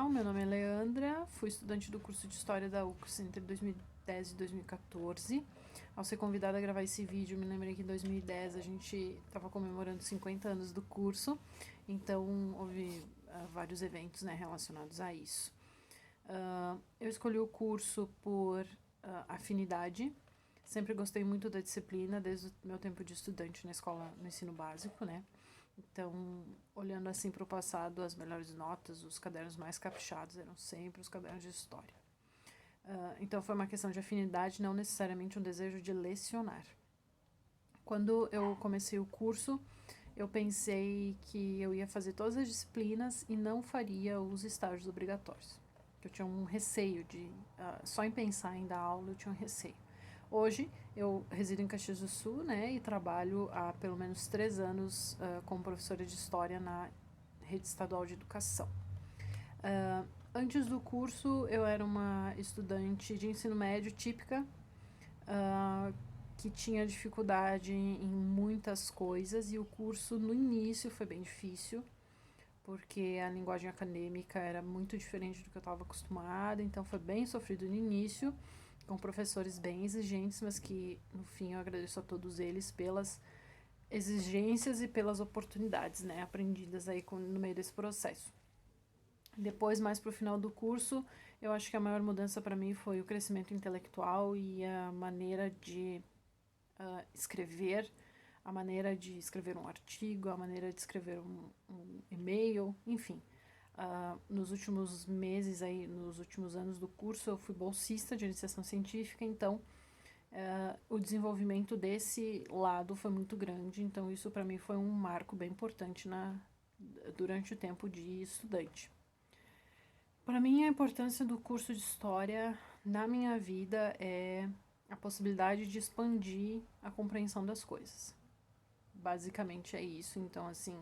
pessoal, meu nome é Leandra, fui estudante do curso de História da UCS entre 2010 e 2014. Ao ser convidada a gravar esse vídeo, me lembrei que em 2010 a gente estava comemorando 50 anos do curso, então houve vários eventos, né, relacionados a isso. Eu escolhi o curso por afinidade, sempre gostei muito da disciplina, desde o meu tempo de estudante na escola, no ensino básico, né? Então, olhando assim para o passado, as melhores notas, os cadernos mais caprichados eram sempre os cadernos de história. Então, foi uma questão de afinidade, não necessariamente um desejo de lecionar. Quando eu comecei o curso, eu pensei que eu ia fazer todas as disciplinas e não faria os estágios obrigatórios. Eu tinha um receio de, só em pensar em dar aula, eu tinha um receio. Hoje, eu resido em Caxias do Sul, né, e trabalho há pelo menos 3 anos como professora de História na Rede Estadual de Educação. Antes do curso, eu era uma estudante de ensino médio típica, que tinha dificuldade em muitas coisas, e o curso, no início, foi bem difícil, porque a linguagem acadêmica era muito diferente do que eu estava acostumada, então foi bem sofrido no início, com professores bem exigentes, mas que, no fim, eu agradeço a todos eles pelas exigências e pelas oportunidades, né, aprendidas aí no meio desse processo. Depois, mais para o final do curso, eu acho que a maior mudança para mim foi o crescimento intelectual e a maneira de escrever, a maneira de escrever um artigo, a maneira de escrever um e-mail, enfim. Nos últimos meses, aí, nos últimos anos do curso, eu fui bolsista de iniciação científica, então o desenvolvimento desse lado foi muito grande, então isso para mim foi um marco bem importante durante o tempo de estudante. Para mim, a importância do curso de História na minha vida é a possibilidade de expandir a compreensão das coisas. Basicamente é isso. Então, assim,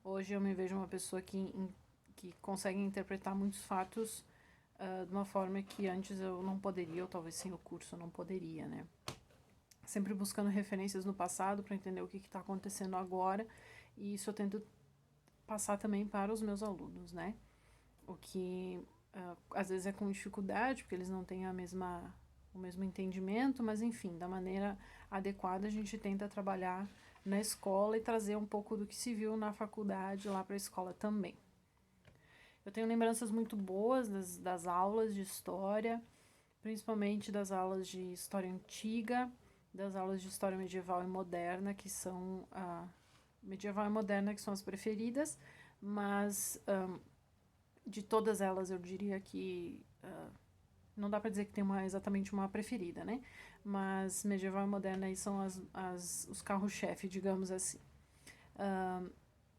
hoje eu me vejo uma pessoa que consegue interpretar muitos fatos de uma forma que antes eu não poderia, ou talvez sem o curso eu não poderia, né? Sempre buscando referências no passado para entender o que está acontecendo agora, e isso eu tento passar também para os meus alunos, né? O que às vezes é com dificuldade, porque eles não têm o mesmo entendimento, mas enfim, da maneira adequada a gente tenta trabalhar na escola e trazer um pouco do que se viu na faculdade lá para a escola também. Eu tenho lembranças muito boas das aulas de história, principalmente das aulas de história antiga, das aulas de história medieval e moderna, que são medieval e moderna, que são as preferidas, mas de todas elas eu diria que não dá para dizer que tem exatamente uma preferida, né? Mas medieval e moderna aí são os carros-chefe, digamos assim.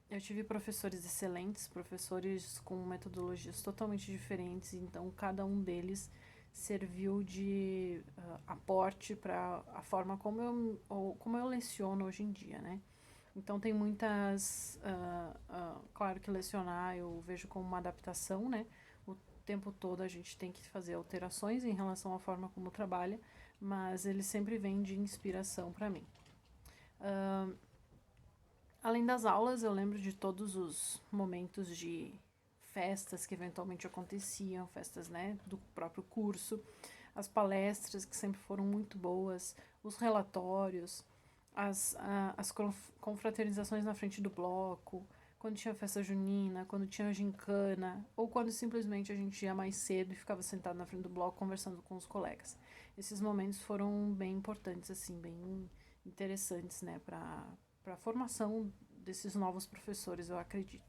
Eu tive professores excelentes, professores com metodologias totalmente diferentes, então cada um deles serviu de aporte para a forma como eu leciono hoje em dia, né? Então tem muitas, claro que lecionar eu vejo como uma adaptação, né? O tempo todo a gente tem que fazer alterações em relação à forma como trabalha, mas ele sempre vem de inspiração para mim. Além das aulas, eu lembro de todos os momentos de festas que eventualmente aconteciam, festas, né, do próprio curso, as palestras que sempre foram muito boas, os relatórios, as confraternizações na frente do bloco, quando tinha festa junina, quando tinha gincana, ou quando simplesmente a gente ia mais cedo e ficava sentado na frente do bloco conversando com os colegas. Esses momentos foram bem importantes, assim, bem interessantes, né, para a formação desses novos professores, eu acredito.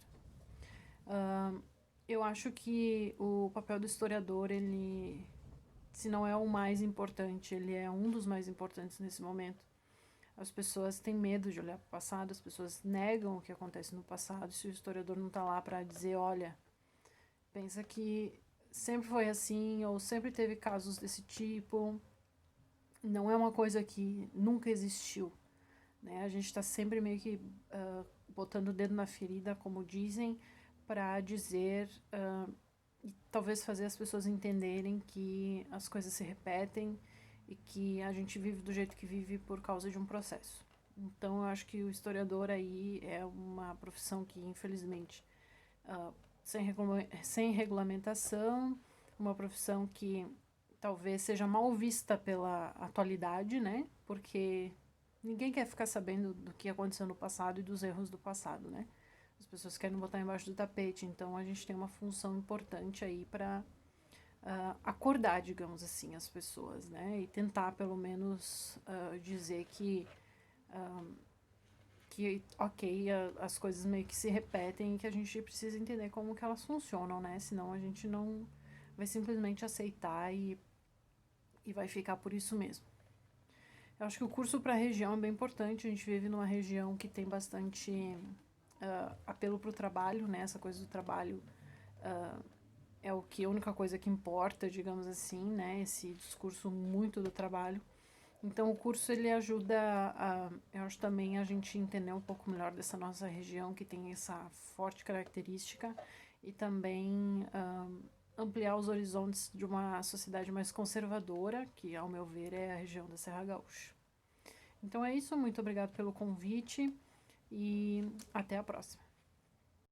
Eu acho que o papel do historiador, ele, se não é o mais importante, ele é um dos mais importantes nesse momento. As pessoas têm medo de olhar para o passado, as pessoas negam o que acontece no passado, se o historiador não está lá para dizer, olha, pensa que sempre foi assim, ou sempre teve casos desse tipo, não é uma coisa que nunca existiu, né? A gente está sempre meio que botando o dedo na ferida, como dizem, para dizer e talvez fazer as pessoas entenderem que as coisas se repetem e que a gente vive do jeito que vive por causa de um processo. Então eu acho que o historiador aí é uma profissão que infelizmente sem regulamentação, uma profissão que talvez seja mal vista pela atualidade, né? Porque ninguém quer ficar sabendo do que aconteceu no passado e dos erros do passado, né? As pessoas querem botar embaixo do tapete, então a gente tem uma função importante aí para acordar, digamos assim, as pessoas, né? E tentar, pelo menos, dizer que ok, as coisas meio que se repetem e que a gente precisa entender como que elas funcionam, né? Senão a gente não vai simplesmente aceitar e vai ficar por isso mesmo. Eu acho que o curso para a região é bem importante. A gente vive numa região que tem bastante apelo para o trabalho, né? Essa coisa do trabalho é a única coisa que importa, digamos assim, né? Esse discurso muito do trabalho. Então o curso ele ajuda, eu acho também a gente entender um pouco melhor dessa nossa região que tem essa forte característica e também ampliar os horizontes de uma sociedade mais conservadora, que ao meu ver é a região da Serra Gaúcha. Então é isso, muito obrigado pelo convite e até a próxima.